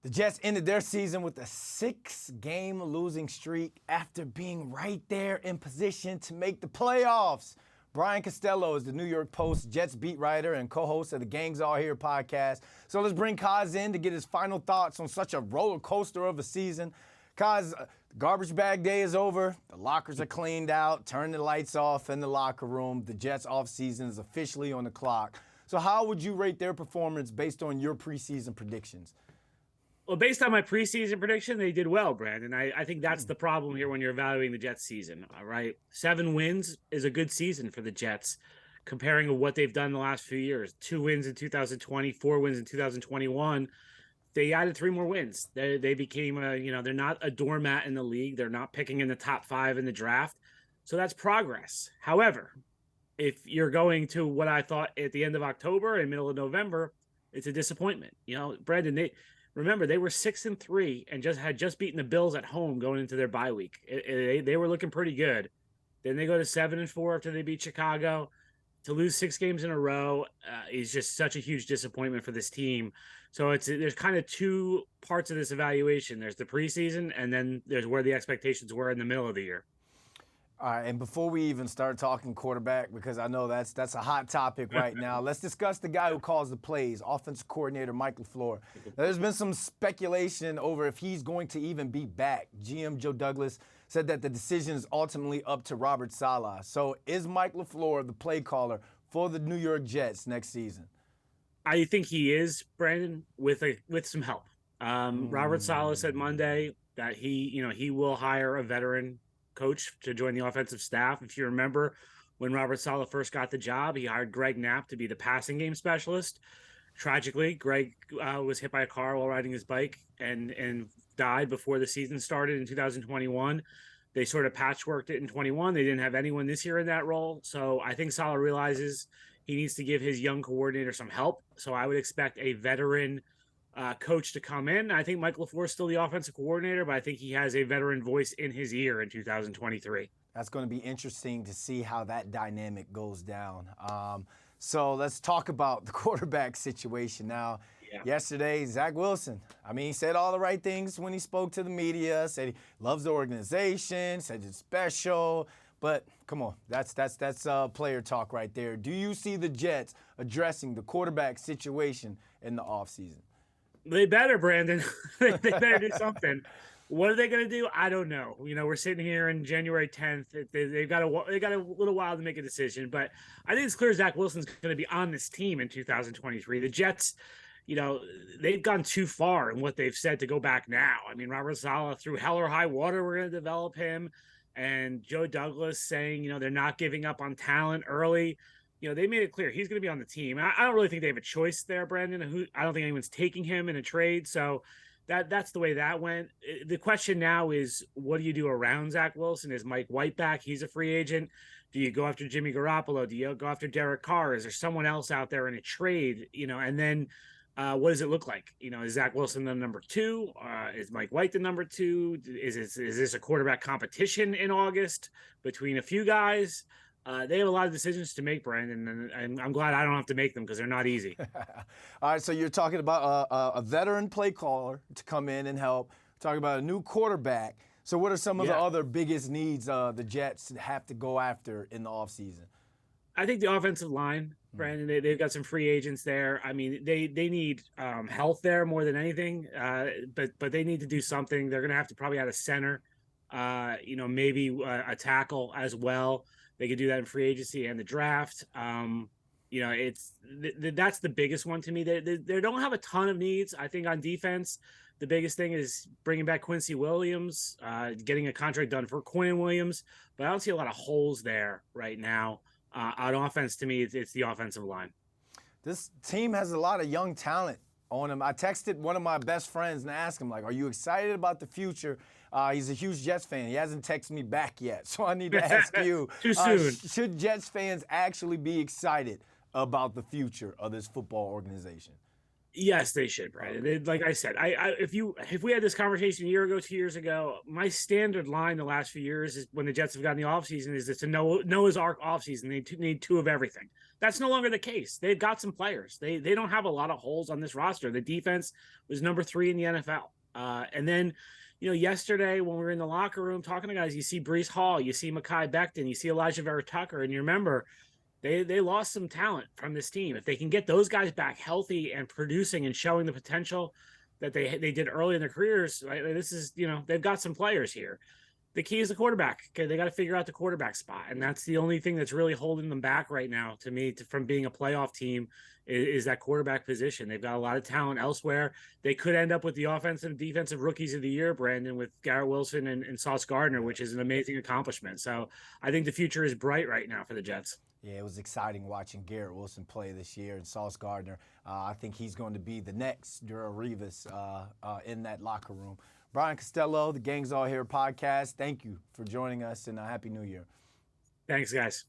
The Jets ended their season with a 6-game losing streak after being right there in position to make the playoffs. Brian Costello is the New York Post Jets beat writer and co-host of the Gangs All Here podcast. So let's bring Kaz in to get his final thoughts on such a roller coaster of a season. Kaz, garbage bag day is over. The lockers are cleaned out. Turn the lights off in the locker room. The Jets offseason is officially on the clock. So how would you rate their performance based on your preseason predictions? Well, based on my preseason prediction, they did well, Brandon. I think that's the problem here when you're evaluating the Jets season. All right. 7 wins is a good season for the Jets, comparing to what they've done the last few years. 2 wins in 2020, 4 wins in 2021. They added 3 more wins. They became they're not a doormat in the league. They're not picking in the top 5 in the draft. So that's progress. However, if you're going to what I thought at the end of October and middle of November, it's a disappointment. Brandon, Remember, they were 6-3 and had just beaten the Bills at home going into their bye week. They were looking pretty good. Then they go to 7-4 after they beat Chicago. To lose 6 games in a row is just such a huge disappointment for this team. So there's kind of 2 parts of this evaluation. There's the preseason, and then there's where the expectations were in the middle of the year. All right, and before we even start talking quarterback, because I know that's a hot topic right now, let's discuss the guy who calls the plays, offensive coordinator Mike LaFleur. Now, there's been some speculation over if he's going to even be back. GM Joe Douglas said that the decision is ultimately up to Robert Saleh. So is Mike LaFleur the play caller for the New York Jets next season? I think he is, Brandon, with some help. Robert Saleh said Monday that he will hire a veteran coach to join the offensive staff. If you remember, when Robert Saleh first got the job, he hired Greg Knapp to be the passing game specialist. Tragically, Greg was hit by a car while riding his bike and died before the season started in 2021. They sort of patchworked it in 21. They didn't have anyone this year in that role. So I think Saleh realizes he needs to give his young coordinator some help. So I would expect a veteran coach to come in. I think Mike LaFleur is still the offensive coordinator, but I think he has a veteran voice in his ear in 2023. That's going to be interesting to see how that dynamic goes down. So let's talk about the quarterback situation now. Yeah. Yesterday, Zach Wilson, he said all the right things when he spoke to the media, said he loves the organization, said it's special. But come on, that's player talk right there. Do you see the Jets addressing the quarterback situation in the offseason? They better, Brandon. They better do something. What are they going to do? I don't know. We're sitting here in January 10th. They've got a little while to make a decision, but I think it's clear Zach Wilson's going to be on this team in 2023. The Jets, they've gone too far in what they've said to go back now. Robert Saleh, through hell or high water, we're going to develop him, and Joe Douglas saying, they're not giving up on talent early. They made it clear he's going to be on the team. I don't really think they have a choice there, Brandon. I don't think anyone's taking him in a trade. So that's the way that went. The question now is, what do you do around Zach Wilson? Is Mike White back? He's a free agent. Do you go after Jimmy Garoppolo? Do you go after Derek Carr? Is there someone else out there in a trade? And then what does it look like? Is Zach Wilson the number 2? Is Mike White the number 2? Is this a quarterback competition in August between a few guys? They have a lot of decisions to make, Brandon, and I'm glad I don't have to make them because they're not easy. All right, so you're talking about a veteran play caller to come in and help. We're talking about a new quarterback. So what are some of the other biggest needs the Jets have to go after in the offseason? I think the offensive line, Brandon, they've got some free agents there. They need health there more than anything, but they need to do something. They're going to have to probably add a center, maybe a tackle as well. They could do that in free agency and the draft. That's the biggest one to me. They don't have a ton of needs. I think on defense, the biggest thing is bringing back Quincy Williams, getting a contract done for Quinn Williams. But I don't see a lot of holes there right now. On offense, to me, it's the offensive line. This team has a lot of young talent on them. I texted one of my best friends and asked him, are you excited about the future? He's a huge Jets fan. He hasn't texted me back yet, so I need to ask you. Too soon. Should Jets fans actually be excited about the future of this football organization? Yes, they should, Brandon. Like I said, if we had this conversation a year ago, 2 years ago, my standard line the last few years is when the Jets have gotten the offseason is it's a Noah's Ark offseason. They need two of everything. That's no longer the case. They've got some players. They don't have a lot of holes on this roster. The defense was number 3 in the NFL. And then, yesterday when we were in the locker room talking to guys, you see Breece Hall, you see Mekhi Becton, you see Elijah Vera Tucker, and you remember they lost some talent from this team. If they can get those guys back healthy and producing and showing the potential that they did early in their careers, right? This is, they've got some players here. The key is the quarterback. Okay, they got to figure out the quarterback spot, and that's the only thing that's really holding them back right now. To me, from being a playoff team, is that quarterback position. They've got a lot of talent elsewhere. They could end up with the offensive and defensive rookies of the year, Brandon, with Garrett Wilson and Sauce Gardner, which is an amazing accomplishment. So I think the future is bright right now for the Jets. Yeah, it was exciting watching Garrett Wilson play this year and Sauce Gardner. I think he's going to be the next Darrelle Revis in that locker room. Brian Costello, the Gang's All Here podcast, thank you for joining us, and Happy New Year. Thanks, guys.